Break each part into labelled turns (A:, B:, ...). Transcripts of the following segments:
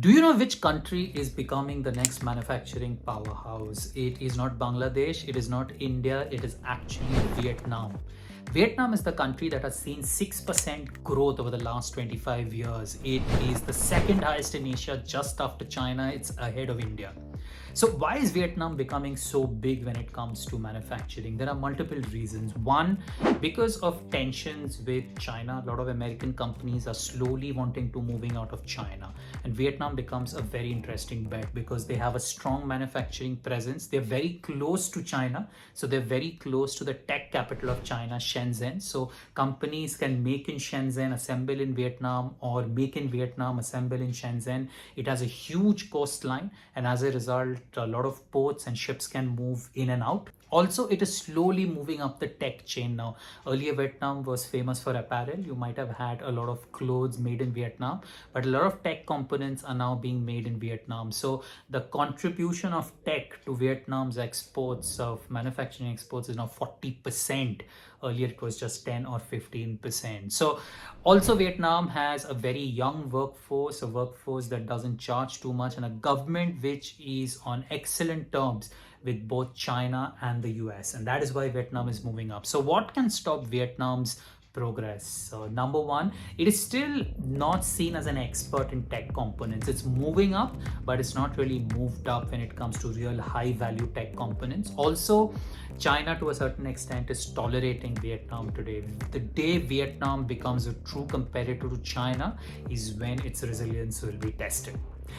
A: Do you know which country is becoming the next manufacturing powerhouse? It is not Bangladesh, it is not India, it is actually Vietnam. Vietnam is the country that has seen 6% growth over the last 25 years. It is the second highest in Asia, just after China. It's ahead of India. So, why is Vietnam becoming so big when it comes to manufacturing? There are multiple reasons. One, because of tensions with China, a lot of American companies are slowly wanting to moving out of China, and Vietnam becomes a very interesting bet because they have a strong manufacturing presence. They're very close to China, so they're very close to the tech capital of China, Shenzhen. So companies can make in Shenzhen, assemble in Vietnam, or make in Vietnam, assemble in Shenzhen. It has a huge coastline, and as a result, a lot of ports and ships can move in and out. Also, it is slowly moving up the tech chain now. Earlier, Vietnam was famous for apparel. You might have had a lot of clothes made in Vietnam, but a lot of tech components are now being made in Vietnam. So the contribution of tech to Vietnam's exports, of manufacturing exports, is now 40%. Earlier, it was just 10 or 15%. So also, Vietnam has a very young workforce, a workforce that doesn't charge too much, and a government which is on excellent terms with both China and the US. And that is why Vietnam is moving up. So what can stop Vietnam's progress? So number one, it is still not seen as an expert in tech components. It's moving up, but it's not really moved up when it comes to real high value tech components. Also, China to a certain extent is tolerating Vietnam today. The day Vietnam becomes a true competitor to China is when its resilience will be tested.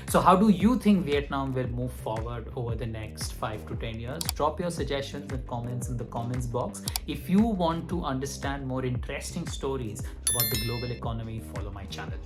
A: So how do you think Vietnam will move forward over the next 5 to 10 years? Drop your suggestions and comments in the comments box. If you want to understand more interesting stories about the global economy, follow my channel.